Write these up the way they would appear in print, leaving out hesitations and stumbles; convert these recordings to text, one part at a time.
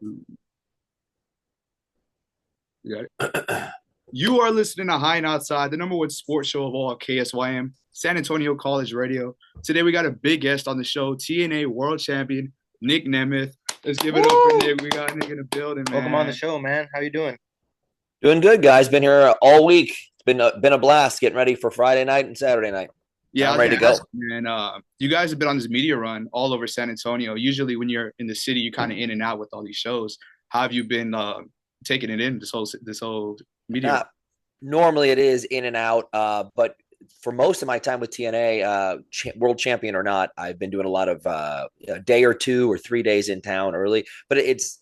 You got it. You are listening to High and Outside, the number one sports show of all, KSYM, San Antonio College Radio. Today we got a big guest on the show, TNA World Champion Nic Nemeth. Let's give it up for Woo! Nick. We got Nick in the building, Welcome on the man. show, man. How you doing? Doing good, guys. Been here all week. It's been a blast getting ready for Friday night and Saturday night. Yeah, I I'm was ready gonna to go. ask you, man. You guys have been on this media run all over San Antonio. Usually, when you're in the city, you kind of in and out with all these shows. How have you been taking it in this whole media run? Uh, Normally it is in and out, but for most of my time with TNA, world champion or not, I've been doing a lot of a day or 2 or 3 days in town early. But it's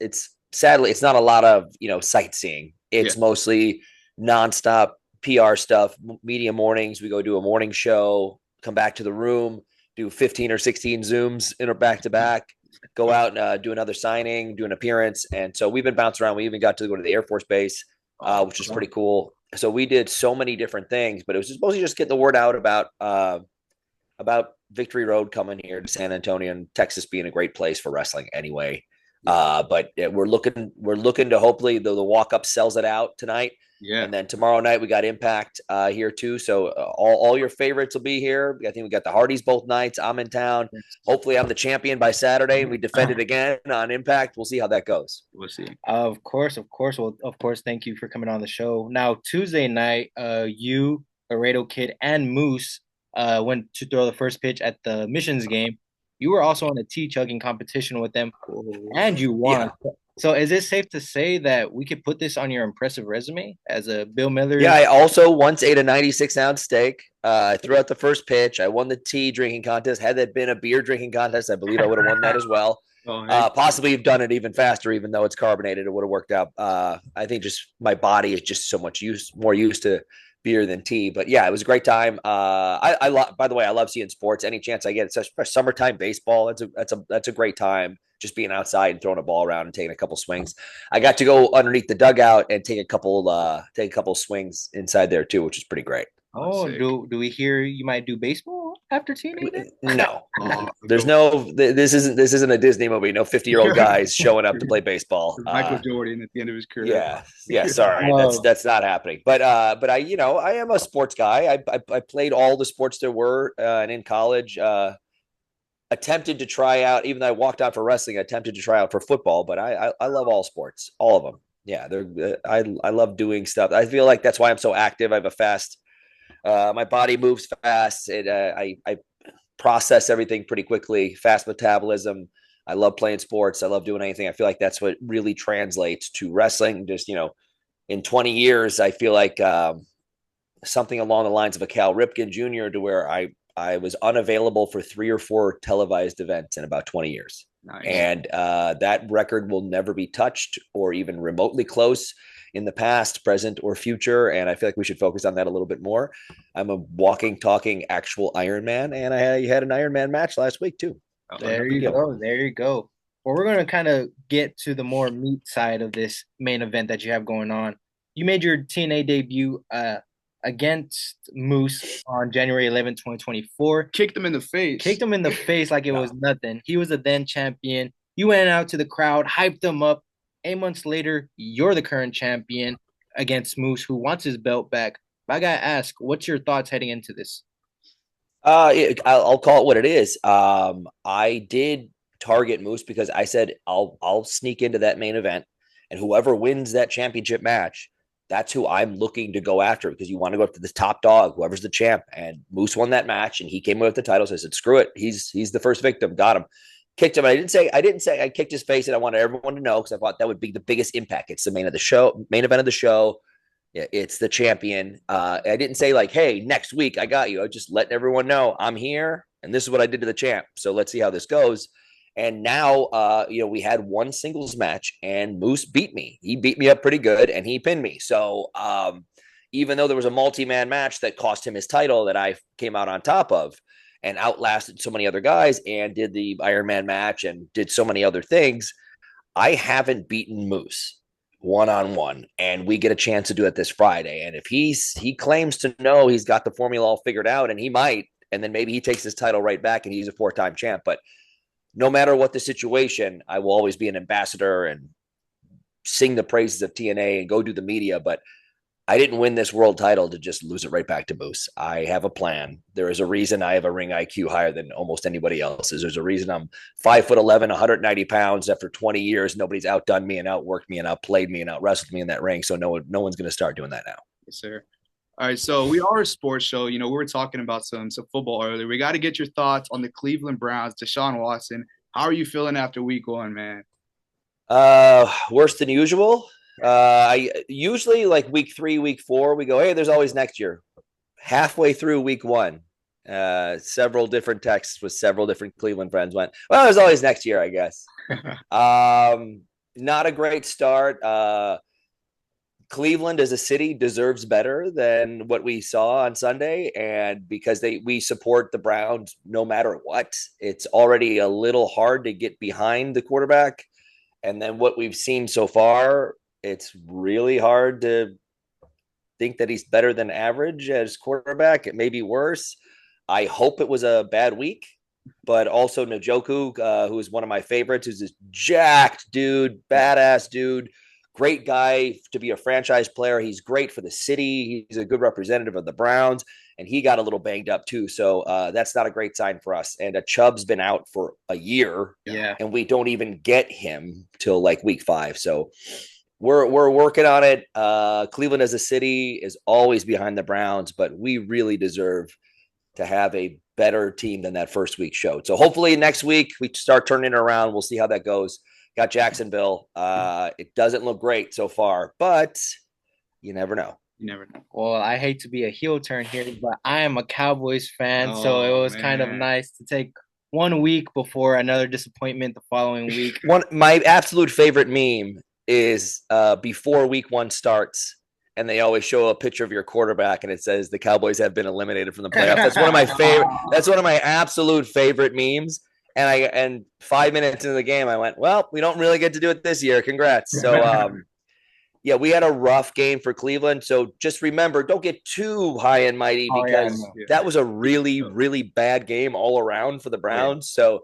sadly it's not a lot of sightseeing. Yeah, It's mostly nonstop PR stuff. Media mornings, we go do a morning show, come back to the room, do 15 or 16 Zooms in or back to back, go out and do another signing, do an appearance, and so we've been bouncing around. We even got to go to the Air Force Base, which is pretty cool. So we did so many different things, but it was just mostly just get the word out about Victory Road coming here to San Antonio and Texas being a great place for wrestling anyway. But we're looking to hopefully the walk up sells it out tonight. yeah. And then tomorrow night we got Impact here too. So all your favorites will be here. I think we got the Hardys both nights. I'm in town. Hopefully I'm the champion by Saturday and we defend it again on Impact. We'll see how that goes. We'll see. Of course, of course. Well, of course, thank you for coming on the show. Now, Tuesday night, you, Laredo Kid, and Moose went to throw the first pitch at the Missions game. You were also in a tea chugging competition with them, and you won. Yeah. So, is it safe to say that we could put this on your impressive resume as a Bill Miller? Yeah, I also once ate a 96-ounce steak. I threw out the first pitch. I won the tea drinking contest. Had that been a beer drinking contest, I believe I would have won that as well. Oh, hey. Possibly have done it even faster, even though it's carbonated. It would have worked out. I think just my body is just so much more used to beer than tea. But yeah, it was a great time. I love. By the way, I love seeing sports. Any chance I get, it's summertime baseball. That's a great time. Just being outside and throwing a ball around and taking a couple swings. I got to go underneath the dugout and take a couple swings inside there too, which is pretty great. Oh, Sick. do we hear you might do baseball after TNA then? No, Oh, there's no. This isn't a Disney movie. No 50-year-old guys showing up to play baseball. Michael Jordan at the end of his career. Yeah. Sorry, that's not happening. But I am a sports guy. I played all the sports there were, and in college, attempted to try out. Even though I walked out for wrestling, I attempted to try out for football. But I love all sports, all of them. Yeah, they're I love doing stuff. I feel like that's why I'm so active. I have a fast. My body moves fast. I process everything pretty quickly. Fast metabolism. I love playing sports. I love doing anything. I feel like that's what really translates to wrestling. Just in 20 years, I feel like something along the lines of a Cal Ripken Jr. to where I was unavailable for 3 or 4 televised events in about 20 years. Nice. And that record will never be touched or even remotely close in the past, present, or future. And I feel like we should focus on that a little bit more. I'm a walking, talking, actual Iron Man, and I had an Iron Man match last week too. There you go. There you go. Well, we're going to kind of get to the more meat side of this main event that you have going on. You made your TNA debut against Moose on January 11th, 2024. Kicked him in the face. Kicked him in the face like it was nothing. He was a then champion. You went out to the crowd, hyped him up. 8 months later, you're the current champion against Moose, who wants his belt back. But I got to ask, what's your thoughts heading into this? I'll call it what it is. I did target Moose because I said I'll sneak into that main event, and whoever wins that championship match, that's who I'm looking to go after, because you want to go after the top dog, whoever's the champ. And Moose won that match, and he came away with the title. So I said, screw it, he's the first victim. Got him, kicked him. I didn't say I kicked his face, and I wanted everyone to know because I thought that would be the biggest impact. It's the main event of the show. It's the champion. I didn't say like, hey, next week I got you. I just letting everyone know I'm here and this is what I did to the champ. So let's see how this goes. And now, we had one singles match and Moose beat me. He beat me up pretty good and he pinned me. So even though there was a multi-man match that cost him his title that I came out on top of and outlasted so many other guys and did the Iron Man match and did so many other things, I haven't beaten Moose one-on-one, and we get a chance to do it this Friday. And if he claims to know he's got the formula all figured out, and he might, and then maybe he takes his title right back and he's a 4-time champ. But no matter what the situation, I will always be an ambassador and sing the praises of TNA and go do the media, but I didn't win this world title to just lose it right back to Moose. I have a plan. There is a reason I have a ring IQ higher than almost anybody else's. There's a reason I'm 5'11", 190 pounds. After 20 years, nobody's outdone me and outworked me and outplayed me and outwrestled me in that ring. So no one's going to start doing that now. Yes, sir. All right, so we are a sports show. We were talking about some football earlier. We got to get your thoughts on the Cleveland Browns, Deshaun Watson. How are you feeling after week 1, man? Worse than usual. I usually like week 3, week 4, we go, hey, there's always next year. Halfway through week 1, several different texts with several different Cleveland friends went, well, there's always next year, I guess. Not a great start. Cleveland as a city deserves better than what we saw on Sunday. And because we support the Browns no matter what, it's already a little hard to get behind the quarterback. And then what we've seen so far, it's really hard to think that he's better than average as quarterback. It may be worse. I hope it was a bad week, but also Njoku, who is one of my favorites, who's this jacked dude, badass dude, great guy to be a franchise player. He's great for the city. He's a good representative of the Browns, and he got a little banged up too. So that's not a great sign for us. And Chubb's been out for a year, and we don't even get him till like week 5. So we're working on it. Cleveland as a city is always behind the Browns, but we really deserve to have a better team than that first week showed. So hopefully next week we start turning it around. We'll see how that goes. Got Jacksonville. It doesn't look great so far, but you never know. You never know. Well, I hate to be a heel turn here, but I am a Cowboys fan, so it was kind of nice to take 1 week before another disappointment the following week. My absolute favorite meme is before week 1 starts, and they always show a picture of your quarterback, and it says the Cowboys have been eliminated from the playoffs. That's one of my favorite. That's one of my absolute favorite memes. And 5 minutes into the game, I went, well, we don't really get to do it this year. Congrats. So, yeah, we had a rough game for Cleveland. So just remember, don't get too high and mighty because that was a really, really bad game all around for the Browns. So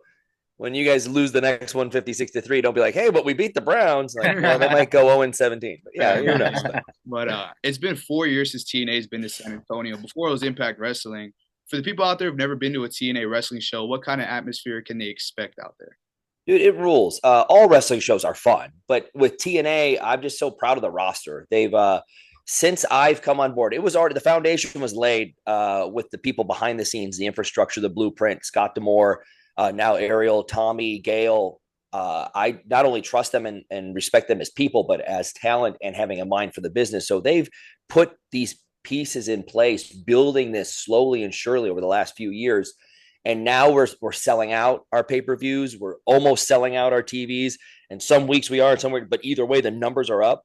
when you guys lose the next one 56-3, don't be like, hey, but we beat the Browns. Like, well, they might go 0-17. But yeah, who knows? But it's been 4 years since TNA has been to San Antonio. Before it was Impact Wrestling. For the people out there who've never been to a TNA wrestling show, what kind of atmosphere can they expect out there? Dude, it rules. All wrestling shows are fun, but with TNA, I'm just so proud of the roster. They've since I've come on board, it was already the foundation was laid with the people behind the scenes, the infrastructure, the blueprint. Scott Demore, now Ariel, Tommy, Gail. I not only trust them and respect them as people, but as talent and having a mind for the business. So they've put these pieces in place, building this slowly and surely over the last few years. And now we're selling out our pay-per-views. We're almost selling out our TVs. And some weeks we are, somewhere, but either way, the numbers are up.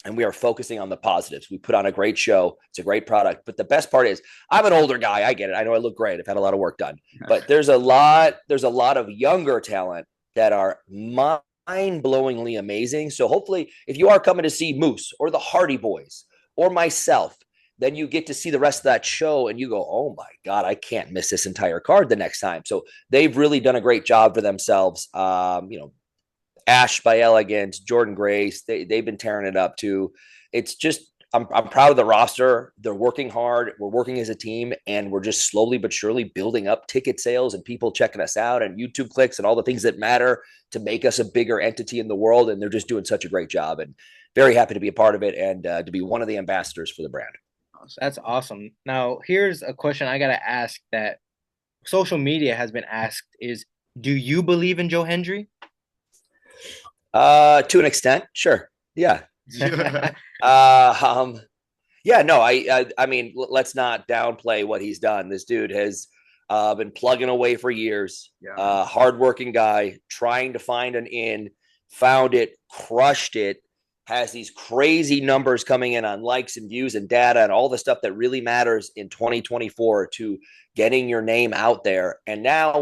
And we are focusing on the positives. We put on a great show. It's a great product. But the best part is, I'm an older guy. I get it. I know I look great. I've had a lot of work done. But there's a lot of younger talent that are mind-blowingly amazing. So hopefully, if you are coming to see Moose or the Hardy Boys or myself, then you get to see the rest of that show and you go, oh my God, I can't miss this entire card the next time. So they've really done a great job for themselves. Ash by Elegance, Jordan Grace, they've been tearing it up too. It's just, I'm proud of the roster. They're working hard. We're working as a team, and we're just slowly but surely building up ticket sales and people checking us out and YouTube clicks and all the things that matter to make us a bigger entity in the world. And they're just doing such a great job, and very happy to be a part of it and to be one of the ambassadors for the brand. That's awesome. Now, here's a question I got to ask that social media has been asked is, do you believe in Joe Hendry? To an extent, sure. Yeah. Yeah, no, I mean, let's not downplay what he's done. This dude has been plugging away for years. Yeah. Hardworking guy, trying to find an in, found it, crushed it. Has these crazy numbers coming in on likes and views and data and all the stuff that really matters in 2024 to getting your name out there. And now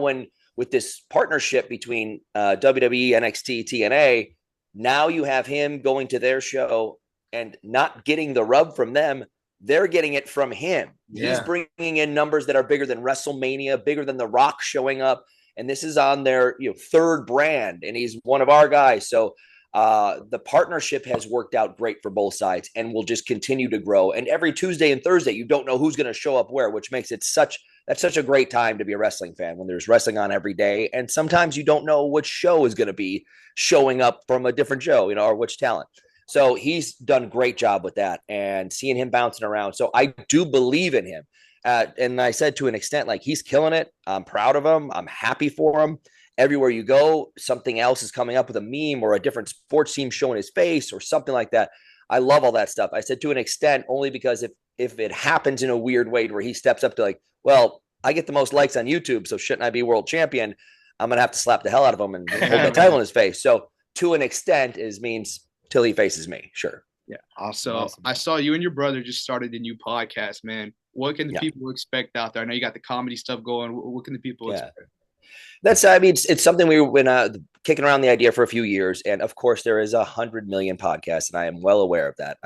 with this partnership between WWE, NXT, TNA, now you have him going to their show and not getting the rub from them. They're getting it from him. Yeah. He's bringing in numbers that are bigger than WrestleMania, bigger than The Rock showing up. And this is on their third brand, and he's one of our guys. So The partnership has worked out great for both sides and will just continue to grow. And every Tuesday and Thursday, you don't know who's going to show up where, which makes it such a great time to be a wrestling fan when there's wrestling on every day. And sometimes you don't know which show is going to be showing up from a different show, or which talent. So he's done a great job with that and seeing him bouncing around. So I do believe in him. And I said to an extent, like, he's killing it. I'm proud of him. I'm happy for him. Everywhere you go, something else is coming up with a meme or a different sports team showing his face or something like that. I love all that stuff. I said to an extent, only because if it happens in a weird way where he steps up to like, well, I get the most likes on YouTube, so shouldn't I be world champion? I'm going to have to slap the hell out of him and hold my title in his face. So to an extent means till he faces me. Sure. Yeah. Awesome. I saw you and your brother just started a new podcast, man. What can the people expect out there? I know you got the comedy stuff going. What can the people expect? It's something we've been kicking around the idea for a few years. And of course, there is 100 million podcasts, and I am well aware of that.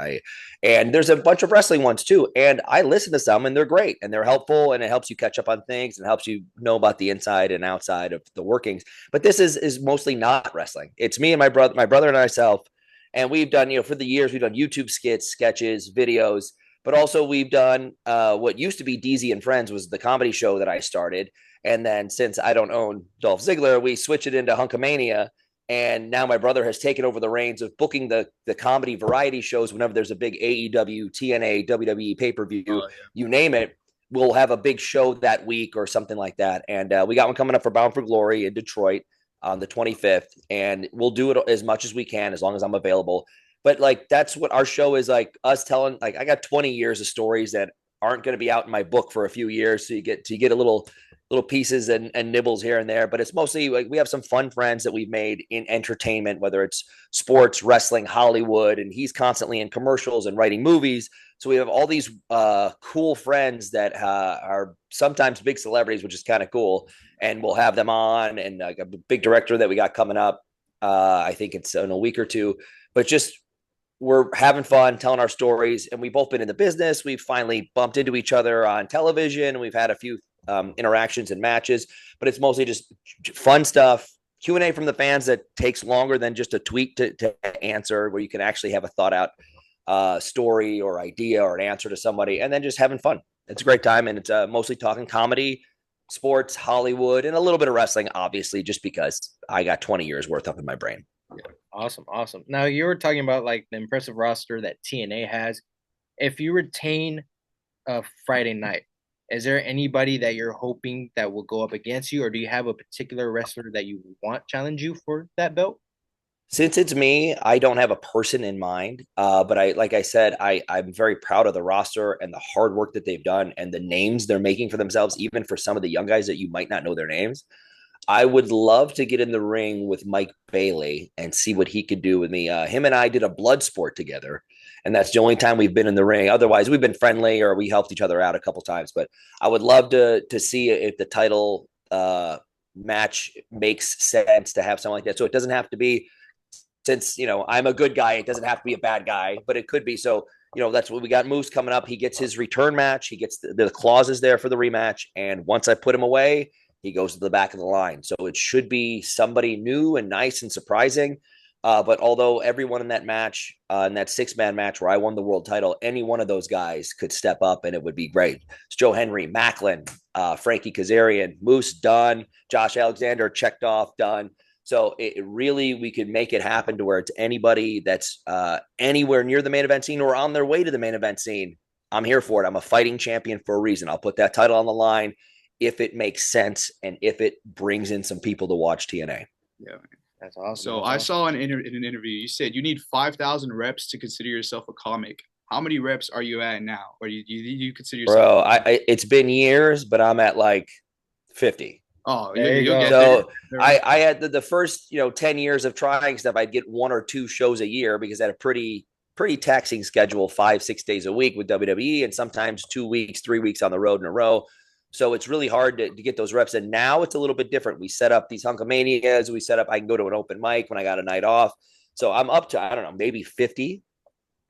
And there's a bunch of wrestling ones too. And I listen to some, and they're great, and they're helpful, and it helps you catch up on things and helps you know about the inside and outside of the workings. But this is mostly not wrestling. It's me and my brother and myself. And we've done, for the years, we've done YouTube skits, sketches, videos, but also we've done what used to be DZ and Friends was the comedy show that I started. And then since I don't own Dolph Ziggler, we switch it into Hunkamania. And now my brother has taken over the reins of booking the comedy variety shows whenever there's a big AEW, TNA, WWE pay-per-view, you name it. We'll have a big show that week or something like that. And we got one coming up for Bound for Glory in Detroit on the 25th. And we'll do it as much as we can, as long as I'm available. But like, that's what our show is, like us telling, like, I got 20 years of stories that aren't going to be out in my book for a few years. So you get a little pieces and nibbles here and there, but it's mostly like we have some fun friends that we've made in entertainment, whether it's sports, wrestling, Hollywood, and he's constantly in commercials and writing movies. So we have all these cool friends that are sometimes big celebrities, which is kind of cool. And we'll have them on, and like a big director that we got coming up. I think it's in a week or two, but just we're having fun telling our stories, and we've both been in the business. We've finally bumped into each other on television. We've had a few interactions and matches, but it's mostly just fun stuff, Q&A from the fans that takes longer than just a tweet to answer, where you can actually have a thought out story or idea or an answer to somebody, and then just having fun. It's a great time, and it's mostly talking comedy, sports, Hollywood, and a little bit of wrestling, obviously, just because I got 20 years worth up in my brain. Yeah. Awesome. Now, you were talking about like the impressive roster that TNA has. If you retain Friday night, is there anybody that you're hoping that will go up against you, or do you have a particular wrestler that you want challenge you for that belt? Since it's me, I don't have a person in mind. But like I said, I'm very proud of the roster and the hard work that they've done and the names they're making for themselves, even for some of the young guys that you might not know their names. I would love to get in the ring with Mike Bailey and see what he could do with me. Him and I did a blood sport together, and that's the only time we've been in the ring. Otherwise, we've been friendly, or we helped each other out a couple times. But I would love to see if the title match makes sense to have something like that. So it doesn't have to be, since I'm a good guy, it doesn't have to be a bad guy, but it could be. So that's what we got. Moose coming up. He gets his return match. He gets the clauses there for the rematch, and once I put him away, he goes to the back of the line. So it should be somebody new and nice and surprising. But although everyone in that match, in that 6-man match where I won the world title, any one of those guys could step up and it would be great. It's Joe Henry, Macklin, Frankie Kazarian, Moose done, Josh Alexander checked off, done. So it really, we could make it happen to where it's anybody that's anywhere near the main event scene or on their way to the main event scene. I'm here for it. I'm a fighting champion for a reason. I'll put that title on the line if it makes sense and if it brings in some people to watch TNA. Yeah, that's awesome. So I saw in an interview, you said you need 5,000 reps to consider yourself a comic. How many reps are you at now? Or you consider yourself? Bro, it's been years, but I'm at like 50. Oh, there you go. So I had the first 10 years of trying stuff. I'd get 1 or 2 shows a year because I had a pretty taxing schedule, 5-6 days a week with WWE, and sometimes 2 weeks, 3 weeks on the road in a row. So it's really hard to get those reps. And now it's a little bit different. We set up these Hunkamanias. I can go to an open mic when I got a night off. So I'm up to, I don't know, maybe 50.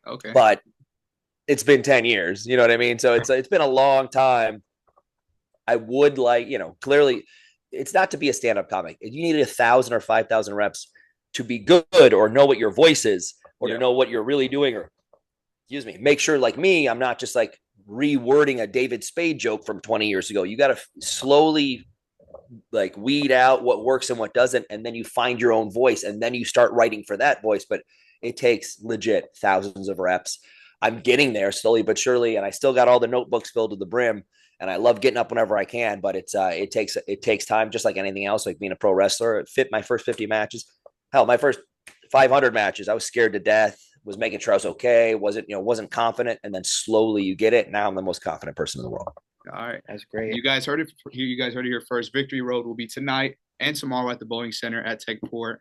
Okay. But it's been 10 years. You know what I mean? So it's been a long time. I would like, clearly it's not to be a stand-up comic. You need 1,000 or 5,000 reps. to be good or know what your voice is or Yeah. to know what you're really doing, or make sure, like me, I'm not just like rewording a David Spade joke from 20 years ago. You got to slowly like weed out what works and what doesn't, and then you find your own voice, and then you start writing for that voice. But it takes legit thousands of reps. I'm getting there slowly but surely, and I still got all the notebooks filled to the brim, and I love getting up whenever I can. But it takes time, just like anything else, like being a pro wrestler. It fit my first 50 matches. Hell, my first 500 matches, I was scared to death, was making sure I was okay, wasn't confident, and then slowly you get it. Now I'm the most confident person in the world. All right. That's great. You guys heard it. You guys heard it here first. Victory Road will be tonight and tomorrow at the Boeing Center at Techport.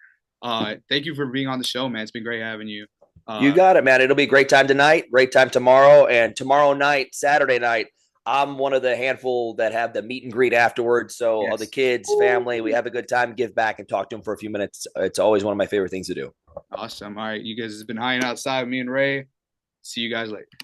Thank you for being on the show, man. It's been great having you. You got it, man. It'll be a great time tonight, great time tomorrow, and tomorrow night, Saturday night, I'm one of the handful that have the meet and greet afterwards. So Yes. all the kids, family, we have a good time, give back and talk to them for a few minutes. It's always one of my favorite things to do. Awesome. All right. You guys have been hanging outside with me and Ray. See you guys later.